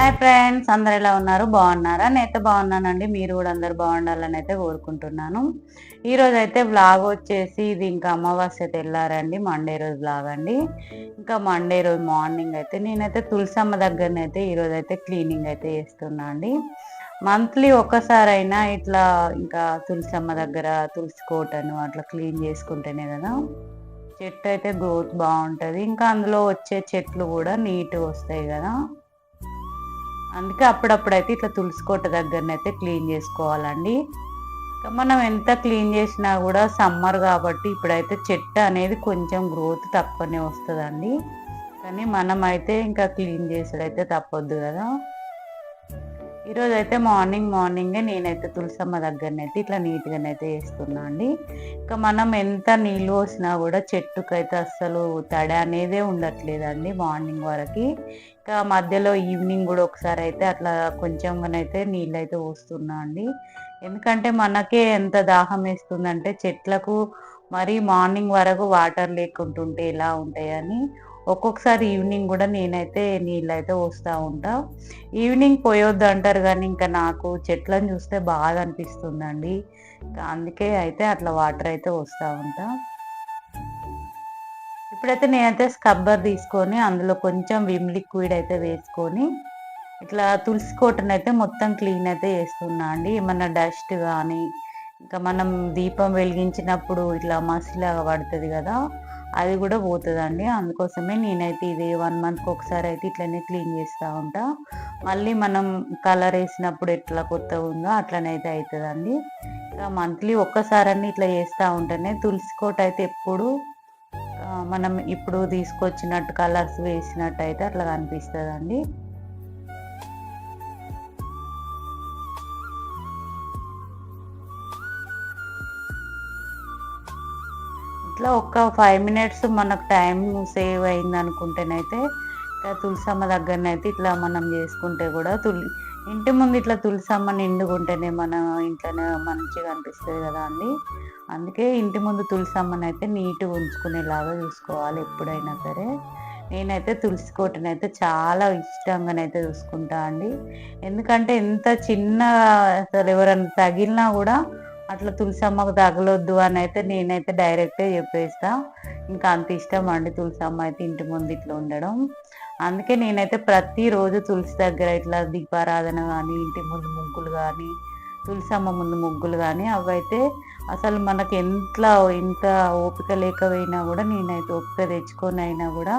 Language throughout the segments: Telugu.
హాయ్ ఫ్రెండ్స్, అందరు ఎలా ఉన్నారు? బాగున్నారా? నేనైతే బాగున్నానండి. మీరు కూడా అందరు బాగుండాలని అయితే కోరుకుంటున్నాను. ఈరోజు అయితే వ్లాగ్ వచ్చేసి ఇది ఇంకా అమావాస్య తెల్లారండి, మండే రోజు వ్లాగ్ అండి. ఇంకా మండే రోజు మార్నింగ్ అయితే నేనైతే తులసమ్మ దగ్గరనైతే ఈరోజు అయితే క్లీనింగ్ అయితే చేస్తున్నా అండి. మంత్లీ ఒక్కసారైనా ఇట్లా ఇంకా తులసమ్మ దగ్గర తులసి కోటను అట్లా క్లీన్ చేసుకుంటేనే కదా చెట్టు అయితే గ్రోత్ బాగుంటుంది. ఇంకా అందులో వచ్చే చెట్లు కూడా నీట్గా వస్తాయి కదా. అందుకే అప్పుడప్పుడైతే ఇట్లా తులసి కోట దగ్గరనైతే క్లీన్ చేసుకోవాలండి. మనం ఎంత క్లీన్ చేసినా కూడా సమ్మర్ కాబట్టి ఇప్పుడైతే చెట్టు అనేది కొంచెం గ్రోత్ తక్కువనే వస్తుందండి. కానీ మనం అయితే ఇంకా క్లీన్ చేసుడైతే తప్పొద్దు కదా. ఈరోజు అయితే మార్నింగే నేనైతే తులసమ్మ దగ్గరనైతే ఇట్లా నీట్గానైతే వేస్తున్నా అండి. ఇంకా మనం ఎంత నీళ్ళు పోసినా కూడా చెట్టుకైతే అస్సలు తడి అనేదే ఉండట్లేదండి మార్నింగ్ వరకు. ఇంకా మధ్యలో ఈవినింగ్ కూడా ఒకసారి అయితే అట్లా కొంచెంగానైతే నీళ్ళు అయితే పోస్తున్నా అండి. ఎందుకంటే మనకే ఎంత దాహం వేస్తుందంటే చెట్లకు మరి మార్నింగ్ వరకు వాటర్ లేకుంటుంటే ఎలా ఉంటాయని ఒక్కొక్కసారి ఈవినింగ్ కూడా నేనైతే నీళ్ళు అయితే పోస్తూ ఉంటా. ఈవినింగ్ పోయొద్దు అంటారు కానీ ఇంకా నాకు చెట్లను చూస్తే బాగా అనిపిస్తుందండి. అందుకే అయితే అట్లా వాటర్ అయితే పోస్తూ ఉంటా. ఇప్పుడైతే నేనైతే స్క్రబ్బర్ తీసుకొని అందులో కొంచెం విమ్ లిక్విడ్ అయితే వేసుకొని ఇట్లా తులసి కోటను అయితే మొత్తం క్లీన్ అయితే చేస్తున్నా అండి. ఏమన్నా డస్ట్ కానీ ఇంకా మనం దీపం వెలిగించినప్పుడు ఇట్లా మసిలాగా పడుతుంది కదా, అది కూడా పోతుందండి. అందుకోసమే నేనైతే ఇది 1 మంత్కి ఒకసారి అయితే ఇట్లనే క్లీన్ చేస్తూ ఉంటా. మళ్ళీ మనం కలర్ వేసినప్పుడు ఎట్లా కొత్తగా ఉందో అట్లనైతే అవుతుందండి. ఇంకా మంత్లీ ఒక్కసారన్నీ ఇట్లా చేస్తూ ఉంటేనే తులసి కోట అయితే ఎప్పుడు మనం ఇప్పుడు తీసుకొచ్చినట్టు కలర్స్ వేసినట్టు అయితే అట్లా కనిపిస్తుందండి. ఇట్లా ఒక 5 మినిట్స్ మనకు టైం సేవ్ అయింది అనుకుంటేనైతే తులసమ్మ దగ్గరనైతే ఇట్లా మనం చేసుకుంటే కూడా ఇంటి ముందు ఇట్లా తులసమ్మ నిండుకుంటేనే మన ఇంట్లోనే మంచిగా అనిపిస్తుంది కదా అండి. అందుకే ఇంటి ముందు తులసమ్మని అయితే నీట్గా ఉంచుకునేలాగా చూసుకోవాలి ఎప్పుడైనా సరే. నేనైతే తులసి కోటనైతే చాలా ఇష్టంగానైతే చూసుకుంటా అండి. ఎందుకంటే ఎంత చిన్న అసలు ఎవరైనా తగిలినా కూడా అట్లా తులసమ్మకు తగలొద్దు అని అయితే నేనైతే డైరెక్టే చెప్పేస్తా. ఇంకా అంత ఇష్టం అండి తులసమ్మ అయితే ఇంటి ముందు ఇట్లా ఉండడం. అందుకే నేనైతే ప్రతిరోజు తులసి దగ్గర ఇట్లా దీపారాధన కానీ, ఇంటి ముందు ముగ్గులు కానీ, తులసమ్మ ముందు ముగ్గులు కానీ అవైతే అసలు మనకి ఇంత ఓపిక లేకపోయినా కూడా నేనైతే ఓపిక తెచ్చుకొని అయినా కూడా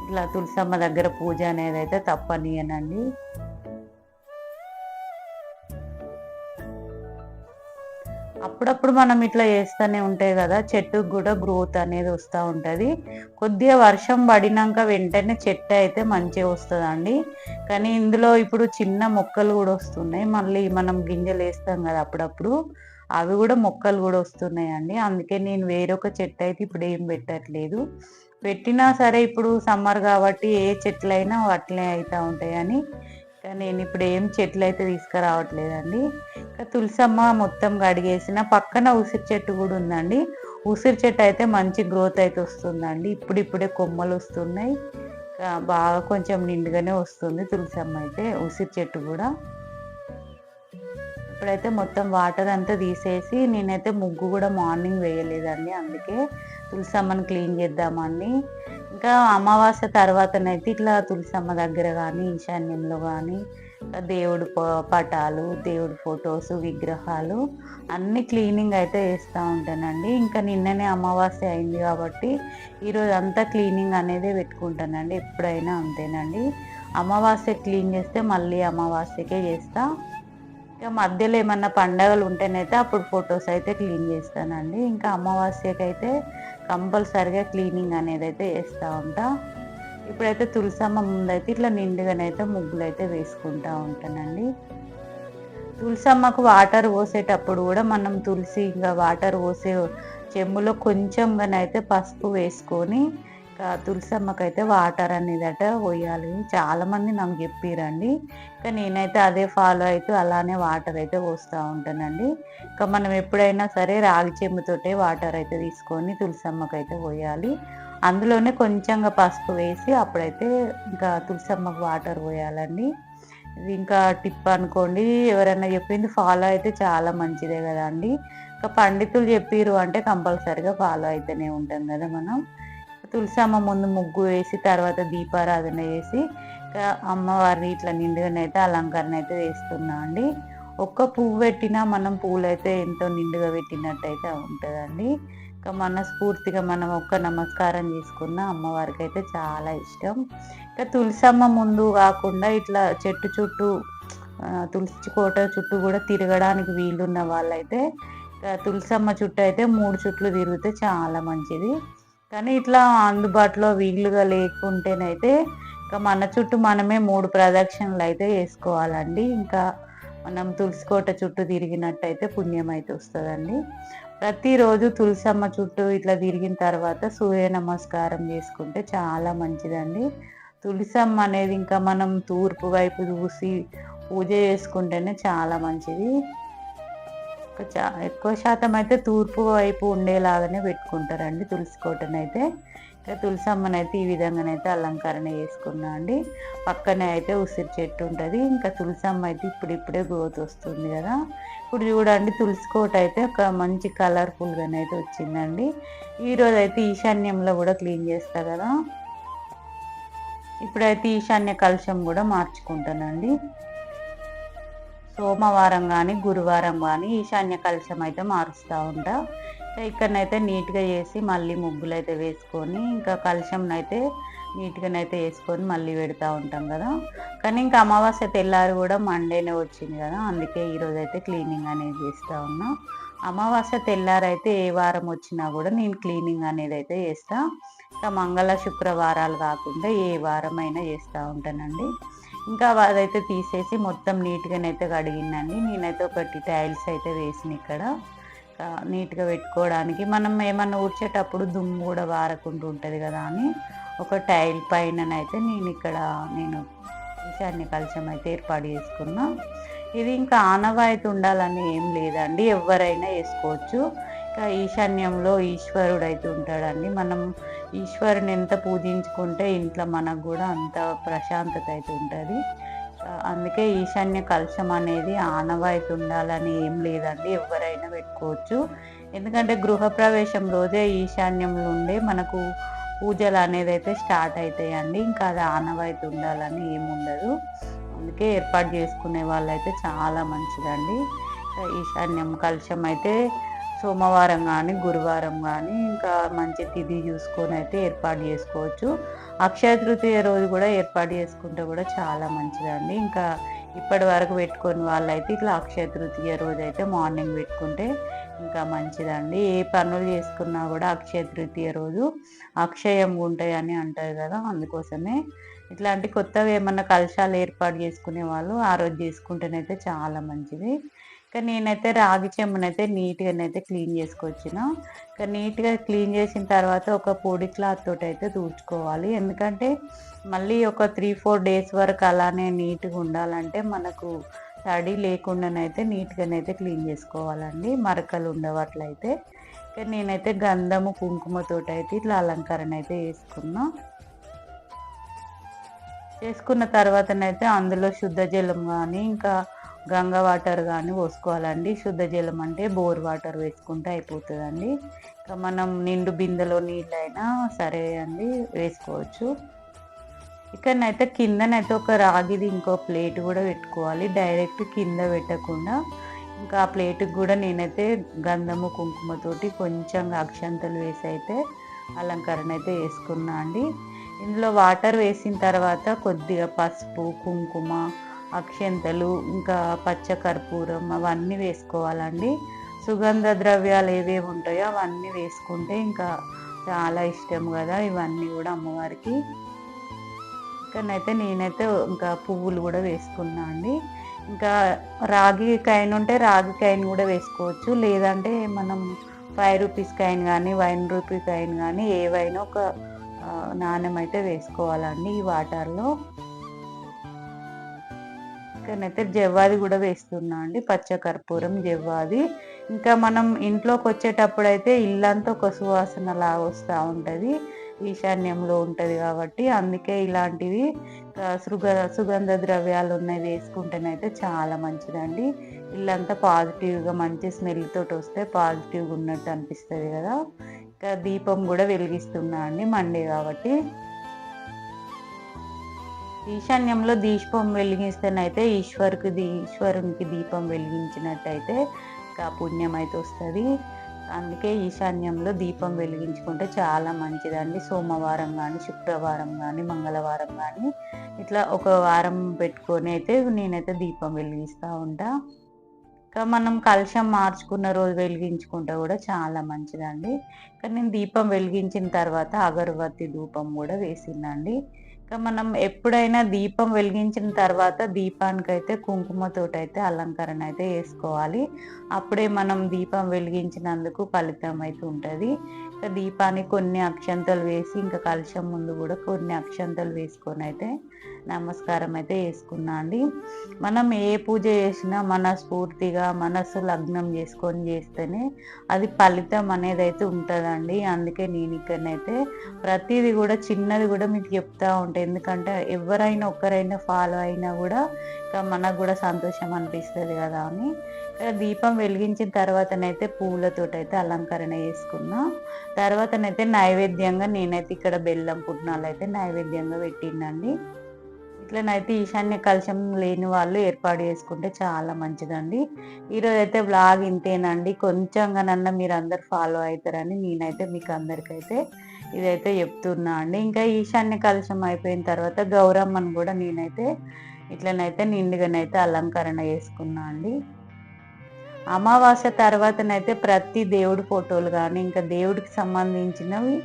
ఇట్లా తులసమ్మ దగ్గర పూజ అనేది అయితే తప్పనియనండి. అప్పుడప్పుడు మనం ఇట్లా చేస్తూనే ఉంటాయి కదా, చెట్టుకు కూడా గ్రోత్ అనేది వస్తూ ఉంటుంది. కొద్దిగా వర్షం పడినాక వెంటనే చెట్టు అయితే మంచిగా వస్తుందండి. కానీ ఇందులో ఇప్పుడు చిన్న మొక్కలు కూడా వస్తున్నాయి. మళ్ళీ మనం గింజలు వేస్తాం కదా అప్పుడప్పుడు, అవి కూడా మొక్కలు కూడా వస్తున్నాయండి. అందుకే నేను వేరొక చెట్టు అయితే ఇప్పుడు ఏం పెట్టట్లేదు. పెట్టినా సరే ఇప్పుడు సమ్మర్ కాబట్టి ఏ చెట్లైనా అట్లే అవుతూ ఉంటాయని నేను ఇప్పుడు ఏం చెట్లు అయితే తీసుకురావట్లేదండి. తులసమ్మ మొత్తం కడిగేసిన పక్కన ఉసిరి చెట్టు కూడా ఉందండి. ఉసిరి చెట్టు అయితే మంచి గ్రోత్ అయితే వస్తుందండి. ఇప్పుడిప్పుడే కొమ్మలు వస్తున్నాయి. బాగా కొంచెం నిండుగానే వస్తుంది తులసమ్మ అయితే, ఉసిరి చెట్టు కూడా. ఇప్పుడైతే మొత్తం వాటర్ అంతా తీసేసి నేనైతే ముగ్గు కూడా మార్నింగ్ వేయలేదండి. అందుకే తులసమ్మని క్లీన్ చేద్దామని ఇంకా అమావాస్య తర్వాతనైతే ఇట్లా తులసమ్మ దగ్గర కానీ, ఈశాన్యంలో కానీ దేవుడు పటాలు, దేవుడి ఫొటోస్, విగ్రహాలు అన్ని క్లీనింగ్ అయితే చేస్తూ ఉంటానండి. ఇంకా నిన్ననే అమావాస్య అయింది కాబట్టి ఈరోజు అంతా క్లీనింగ్ అనేది పెట్టుకుంటానండి. ఎప్పుడైనా అంతేనండి. అమావాస్య క్లీన్ చేస్తే మళ్ళీ అమావాస్యకే చేస్తా. ఇక మధ్యలో ఏమన్నా పండగలు ఉంటేనైతే అప్పుడు ఫొటోస్ అయితే క్లీన్ చేస్తానండి. ఇంకా అమావాస్యకి అయితే కంపల్సరిగా క్లీనింగ్ అనేది అయితే చేస్తూ ఉంటా. ఇప్పుడైతే తులసమ్మ ముందైతే ఇట్లా నిండుగానైతే ముగ్గులు అయితే వేసుకుంటూ ఉంటానండి. తులసమ్మకు వాటర్ పోసేటప్పుడు కూడా మనం తులసి ఇంకా వాటర్ పోసే చెంబులో కొంచెంగానైతే పసుపు వేసుకొని తులసమ్మకైతే వాటర్ అనేదట పోయాలి. చాలామంది నాకు చెప్పిరండి. ఇంకా నేనైతే అదే ఫాలో అయితే అలానే వాటర్ అయితే పోస్తూ ఉంటానండి. ఇంకా మనం ఎప్పుడైనా సరే రాగి చెంబుతోటే వాటర్ అయితే తీసుకొని తులసమ్మకైతే పోయాలి. అందులోనే కొంచెంగా పసుపు వేసి అప్పుడైతే ఇంకా తులసమ్మకు వాటర్ పోయాలండి. ఇది ఇంకా టిప్ అనుకోండి. ఎవరైనా చెప్పింది ఫాలో అయితే చాలా మంచిదే కదండీ. ఇంకా పండితులు చెప్పిర్రు అంటే కంపల్సరీగా ఫాలో అయితేనే ఉంటాం కదా మనం. తులసమ్మ ముందు ముగ్గు వేసి తర్వాత దీపారాధన చేసి ఇంకా అమ్మవారిని ఇట్లా నిండుగానైతే అలంకరణ అయితే వేస్తున్నా అండి. ఒక్క పువ్వు పెట్టినా మనం పూలైతే ఎంతో నిండుగా పెట్టినట్టయితే ఉంటుందండి. ఇంకా మనస్ఫూర్తిగా మనం ఒక్క నమస్కారం చేసుకున్న అమ్మవారికి అయితే చాలా ఇష్టం. ఇంకా తులసమ్మ ముందు కాకుండా ఇట్లా చెట్టు చుట్టూ తులసి కోట చుట్టూ కూడా తిరగడానికి వీలున్న వాళ్ళైతే తులసమ్మ చుట్టూ అయితే 3 చుట్లు తిరిగితే చాలా మంచిది. కానీ ఇట్లా అందుబాటులో వీలుగా లేకుంటేనైతే ఇంకా మన చుట్టూ మనమే 3 ప్రదక్షిణలు అయితే వేసుకోవాలండి. ఇంకా మనం తులసి కోట చుట్టూ తిరిగినట్టయితే పుణ్యం అయితే వస్తుందండి. ప్రతిరోజు తులసమ్మ చుట్టూ ఇట్లా తిరిగిన తర్వాత సూర్య నమస్కారం చేసుకుంటే చాలా మంచిదండి. తులసమ్మ అనేది ఇంకా మనం తూర్పు వైపు చూసి పూజ చేసుకుంటేనే చాలా మంచిది. ఎక్కువ శాతం అయితే తూర్పు వైపు ఉండేలాగానే పెట్టుకుంటారండి తులసి కోటనైతే. ఇంకా తులసమ్మనైతే ఈ విధంగానైతే అలంకరణ చేసుకున్నా అండి. పక్కనే అయితే ఉసిరి చెట్టు ఉంటుంది. ఇంకా తులసమ్మ అయితే ఇప్పుడిప్పుడే గ్రోత్ వస్తుంది కదా. ఇప్పుడు చూడండి తులసి కోట అయితే ఒక మంచి కలర్ఫుల్గానైతే వచ్చిందండి. ఈరోజు అయితే ఈశాన్యంలో కూడా క్లీన్ చేస్తా కదా. ఇప్పుడైతే ఈశాన్య కలశం కూడా మార్చుకుంటానండి. సోమవారం కానీ గురువారం కానీ ఈశాన్య కలశం అయితే మారుస్తూ ఉంటా. ఇక్కడనైతే నీట్గా చేసి మళ్ళీ ముగ్గులు అయితే వేసుకొని ఇంకా కలశంనైతే నీట్గానైతే వేసుకొని మళ్ళీ పెడతా ఉంటాం కదా. కానీ ఇంకా అమావాస్య తెల్లారి కూడా మండేనే వచ్చింది కదా, అందుకే ఈరోజు అయితే క్లీనింగ్ అనేది చేస్తూ ఉన్నా. అమావాస్య తెల్లారైతే ఏ వారం వచ్చినా కూడా నేను క్లీనింగ్ అనేది అయితే చేస్తా. ఇంకా మంగళ శుక్రవారాలు కాకుండా ఏ వారం అయినా చేస్తూ ఉంటానండి. ఇంకా అదైతే తీసేసి మొత్తం నీట్గానైతే కడిగిందండి. నేనైతే ఒకటి టైల్స్ అయితే వేసిన ఇక్కడ నీట్గా పెట్టుకోవడానికి. మనం ఏమన్నా ఊడ్చేటప్పుడు దుమ్ము కూడా వారకుండా ఉంటుంది కదా అని ఒక టైల్ పైననైతే నేను ఈశాన్య కలశం అయితే ఏర్పాటు చేసుకున్నా. ఇది ఇంకా ఆనవాయితీ ఉండాలని ఏం లేదండి, ఎవరైనా వేసుకోవచ్చు. ఇంకా ఈశాన్యంలో ఈశ్వరుడు అయితే ఉంటాడండి. మనం ఈశ్వరుని ఎంత పూజించుకుంటే ఇంట్లో మనకు కూడా అంత ప్రశాంతత అయితే ఉంటుంది. అందుకే ఈశాన్య కలశం అనేది ఆనవాయితీ ఉండాలని ఏం లేదండి, ఎవరైనా పెట్టుకోవచ్చు. ఎందుకంటే గృహప్రవేశం రోజే ఈశాన్యంలో ఉండే మనకు పూజలు అనేది అయితే స్టార్ట్ అవుతాయండి. ఇంకా అది ఆనవాయితీ ఉండాలని ఏముండదు. అందుకే ఏర్పాటు చేసుకునే వాళ్ళైతే చాలా మంచిదండి. ఈశాన్యం కలశం అయితే సోమవారం కానీ గురువారం కానీ ఇంకా మంచి తిథి చూసుకొని అయితే ఏర్పాటు చేసుకోవచ్చు. అక్షయ తృతీయ రోజు కూడా ఏర్పాటు చేసుకుంటే కూడా చాలా మంచిదండి. ఇంకా ఇప్పటి వరకు పెట్టుకొని వాళ్ళైతే ఇట్లా అక్షయ తృతీయ రోజు అయితే మార్నింగ్ పెట్టుకుంటే ఇంకా మంచిదండి. ఏ పనులు చేసుకున్నా కూడా అక్షయ తృతీయ రోజు అక్షయంగా ఉంటాయని అంటారు కదా, అందుకోసమే ఇట్లాంటి కొత్తవి ఏమన్నా కలశాలు ఏర్పాటు చేసుకునే వాళ్ళు ఆ రోజు చేసుకుంటేనైతే చాలా మంచిది. ఇంకా నేనైతే రాగి చెంబునైతే నీట్గానైతే క్లీన్ చేసుకొచ్చిన. ఇంకా నీట్గా క్లీన్ చేసిన తర్వాత ఒక పొడి క్లాత్ తోటి అయితే తుడుచుకోవాలి. ఎందుకంటే మళ్ళీ ఒక 3-4 డేస్ వరకు అలానే నీట్గా ఉండాలంటే మనకు తడి లేకుండానైతే నీట్గానైతే క్లీన్ చేసుకోవాలండి, మరకలు ఉండవట్లయితే. ఇంకా నేనైతే గంధము కుంకుమతోటి అయితే ఇట్లా అలంకరణ అయితే చేసుకున్న తర్వాతనైతే అందులో శుద్ధ జలం కానీ ఇంకా గంగా వాటర్ కానీ పోసుకోవాలండి. శుద్ధ జలం అంటే బోర్ వాటర్ వేసుకుంటే అయిపోతుందండి. ఇంకా మనం నిండు బిందెలో నీళ్ళైనా సరే అండి వేసుకోవచ్చు. ఇక్కడనైతే కిందనైతే ఒక రాగిది ఇంకో ప్లేట్ కూడా పెట్టుకోవాలి, డైరెక్ట్ కింద పెట్టకుండా. ఇంకా ఆ ప్లేట్కి కూడా నేనైతే గంధము కుంకుమతోటి కొంచెం అక్షంతలు వేసి అయితే అలంకరణ అయితే వేసుకున్నా అండి. ఇందులో వాటర్ వేసిన తర్వాత కొద్దిగా పసుపు, కుంకుమ, అక్షంతలు, ఇంకా పచ్చ కర్పూరం అవన్నీ వేసుకోవాలండి. సుగంధ ద్రవ్యాలు ఏవేవి ఉంటాయో అవన్నీ వేసుకుంటే ఇంకా చాలా ఇష్టం కదా ఇవన్నీ కూడా అమ్మవారికి. ఇక్కడనైతే నేనైతే ఇంకా పువ్వులు కూడా వేసుకున్నా అండి. ఇంకా రాగి కాయిన్ ఉంటే రాగి కాయిన్ కూడా వేసుకోవచ్చు, లేదంటే మనం 5 రూపీస్ కాయిన్ కానీ 1 రూపీ కాయిన్ కానీ ఏవైనా ఒక నాణ్యం అయితే వేసుకోవాలండి ఈ వాటర్లో. ఇక్కడనైతే జవ్వాది కూడా వేస్తున్నా అండి, పచ్చ కర్పూరం జవ్వాది. ఇంకా మనం ఇంట్లోకి వచ్చేటప్పుడు అయితే ఇల్లంతా ఒక సువాసన లాగా వస్తూ ఉంటుంది. ఈశాన్యంలో ఉంటుంది కాబట్టి అందుకే ఇలాంటివి సుగంధ ద్రవ్యాలు ఉన్నవి వేసుకుంటేనైతే చాలా మంచిదండి. ఇల్లంతా పాజిటివ్గా మంచి స్మెల్ తోటి వస్తే పాజిటివ్గా ఉన్నట్టు అనిపిస్తుంది కదా. ఇంకా దీపం కూడా వెలిగిస్తున్నా అండి, మండే కాబట్టి. ఈశాన్యంలో దీపం వెలిగిస్తేనైతే ఈశ్వరునికి దీపం వెలిగించినట్టయితే ఇంకా పుణ్యం అయితే వస్తుంది. అందుకే ఈశాన్యంలో దీపం వెలిగించుకుంటే చాలా మంచిదండి. సోమవారం కానీ, శుక్రవారం కానీ, మంగళవారం కానీ ఇట్లా ఒక వారం పెట్టుకొని అయితే నేనైతే దీపం వెలిగిస్తూ ఉంటా. ఇంకా మనం కలశం మార్చుకున్న రోజు వెలిగించుకుంటే కూడా చాలా మంచిదండి. కానీ నేను దీపం వెలిగించిన తర్వాత అగరబత్తి ధూపం కూడా వేసిందండి. ఇంకా మనం ఎప్పుడైనా దీపం వెలిగించిన తర్వాత దీపానికైతే కుంకుమతోటైతే అలంకరణ అయితే వేసుకోవాలి. అప్పుడే మనం దీపం వెలిగించినందుకు ఫలితం అయితే ఉంటుంది. ఇంకా దీపానికి కొన్ని అక్షంతలు వేసి ఇంకా కలశం ముందు కూడా కొన్ని అక్షంతలు వేసుకొని అయితే నమస్కారం అయితే వేసుకున్నా అండి. మనం ఏ పూజ చేసినా మనస్ఫూర్తిగా మనసు లగ్నం చేసుకొని చేస్తేనే అది ఫలితం అనేది అయితే ఉంటుందండి. అందుకే నేను ఇక్కడనైతే ప్రతిదీ కూడా చిన్నది కూడా మీకు చెప్తా ఉంటాను. ఎందుకంటే ఎవరైనా ఒక్కరైనా ఫాలో అయినా కూడా ఇంకా మనకు కూడా సంతోషం అనిపిస్తుంది కదా అని. దీపం వెలిగించిన తర్వాతనైతే పూలతోటైతే అలంకరణ చేసుకున్నా. తర్వాతనైతే నైవేద్యంగా నేనైతే ఇక్కడ బెల్లం పుట్నాలు అయితే నైవేద్యంగా పెట్టిందండి. ఇట్లనైతే ఈశాన్య కలశం లేని వాళ్ళు ఏర్పాటు చేసుకుంటే చాలా మంచిదండి. ఈరోజు అయితే వ్లాగ్ ఇంతేనండి. కొంచెంగానన్నా మీరు అందరు ఫాలో అవుతారని నేనైతే మీకు అందరికైతే ఇదైతే చెప్తున్నా అండి. ఇంకా ఈశాన్య కలశం అయిపోయిన తర్వాత గౌరమ్మను కూడా నేనైతే ఇట్లనైతే నిండుగానైతే అలంకరణ చేసుకున్నా అండి. అమావాస్య తర్వాతనైతే ప్రతి దేవుడి ఫోటోలు కానీ ఇంకా దేవుడికి సంబంధించినవి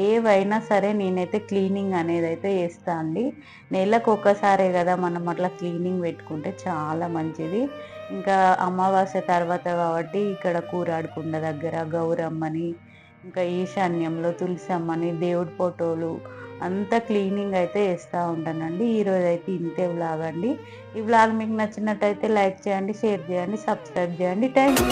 ఏవైనా సరే నేనైతే క్లీనింగ్ అనేది అయితే చేస్తా అండి. నెలకు ఒక్కసారే కదా మనం అట్లా క్లీనింగ్ పెట్టుకుంటే చాలా మంచిది. ఇంకా అమావాస్య తర్వాత కాబట్టి ఇక్కడ కూరాడుకుండ దగ్గర గౌరమ్మని, ఇంకా ఈశాన్యంలో తులసమ్మని, దేవుడి ఫోటోలు అంతా క్లీనింగ్ అయితే చేస్తూ ఉంటానండి. ఈరోజు అయితే ఇంతే వ్లాగ్ అండి. ఈ వ్లాగ్ మీకు నచ్చినట్టయితే లైక్ చేయండి, షేర్ చేయండి, సబ్స్క్రైబ్ చేయండి. Thank you.